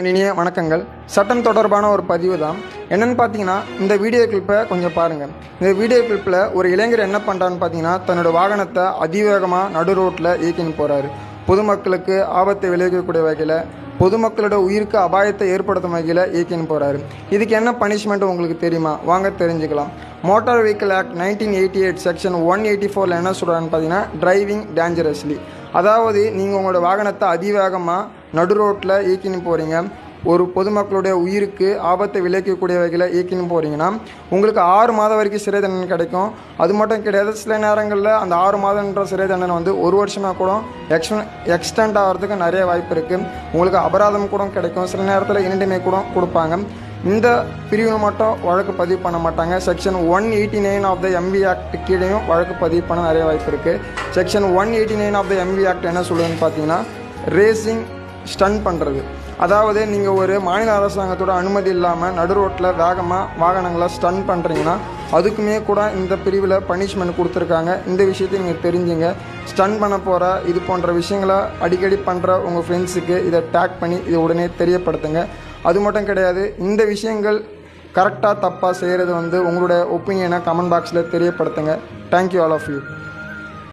இனிய வணக்கங்கள். சட்டம் தொடர்பான ஒரு பதிவு தான். என்னென்னு பார்த்தீங்கன்னா, இந்த வீடியோ கிளிப்பை கொஞ்சம் பாருங்கள். இந்த வீடியோ கிளிப்பில் ஒரு இளைஞர் என்ன பண்ணுறான்னு பார்த்தீங்கன்னா, தன்னோட வாகனத்தை அதிவேகமாக நடு ரோட்டில் இயக்கின்னு போகிறாரு. பொதுமக்களுக்கு ஆபத்தை விளைவிக்கக்கூடிய வகையில், பொதுமக்களோட உயிருக்கு அபாயத்தை ஏற்படுத்தும் வகையில் இயக்கின்னு போகிறாரு. இதுக்கு என்ன பனிஷ்மெண்ட் உங்களுக்கு தெரியுமா? வாங்க தெரிஞ்சுக்கலாம். மோட்டார் வெஹிக்கிள் ஆக்ட் 1988 செக்ஷன் 184 என்ன சொல்கிறான்னு பார்த்தீங்கன்னா, டிரைவிங் டேஞ்சரஸ்லி. அதாவது நீங்கள் உங்களோட வாகனத்தை அதிவேகமாக நடு ரோட்டில் இயக்கின்னு போகிறீங்க, ஒரு பொதுமக்களுடைய உயிருக்கு ஆபத்தை விளைவிக்கக்கூடிய வகையில் இயக்கின்னு போகிறீங்கன்னா உங்களுக்கு 6 மாதம் வரைக்கும் சிறை தண்டனை கிடைக்கும். அது மட்டும் கிடையாது, சில நேரங்களில் அந்த 6 மாதம்ன்ற சிறை தண்டனை வந்து 1 வருஷமாக கூட எக்ஸ்டெண்ட் ஆகிறதுக்கு நிறைய வாய்ப்பு இருக்குது. உங்களுக்கு அபராதம் கூட கிடைக்கும். சில நேரத்தில் இனடிமை கூட கொடுப்பாங்க. இந்த பிரிவில் மட்டும் வழக்கு பதிவு பண்ண மாட்டாங்க. Section 189 of the MV act கீழேயும் வழக்கு பதிவு பண்ண நிறைய வாய்ப்பு இருக்குது. Section 189 of the MV act என்ன சொல்லுதுன்னு பார்த்தீங்கன்னா, ரேசிங் ஸ்டன் பண்ணுறது. அதாவது நீங்கள் ஒரு மாநில அரசாங்கத்தோட அனுமதி இல்லாமல் நடு ரோட்டில் வேகமாக வாகனங்களை ஸ்டன் பண்ணுறீங்கன்னா அதுக்குமே கூட இந்த பிரிவில் பனிஷ்மெண்ட் கொடுத்துருக்காங்க. இந்த விஷயத்தை நீங்கள் தெரிஞ்சுங்க. ஸ்டன் பண்ண போகிற இது போன்ற விஷயங்களை அடிக்கடி பண்ணுற உங்கள் ஃப்ரெண்ட்ஸுக்கு இதை டேக் பண்ணி இதை உடனே தெரியப்படுத்துங்க. அது மட்டும் கிடையாது, இந்த விஷயங்கள் கரெக்டாக தப்பாக செய்கிறது வந்து உங்களுடைய ஒப்பீனியனை கமெண்ட் பாக்ஸில் தெரியப்படுத்துங்க. Thank you all of you.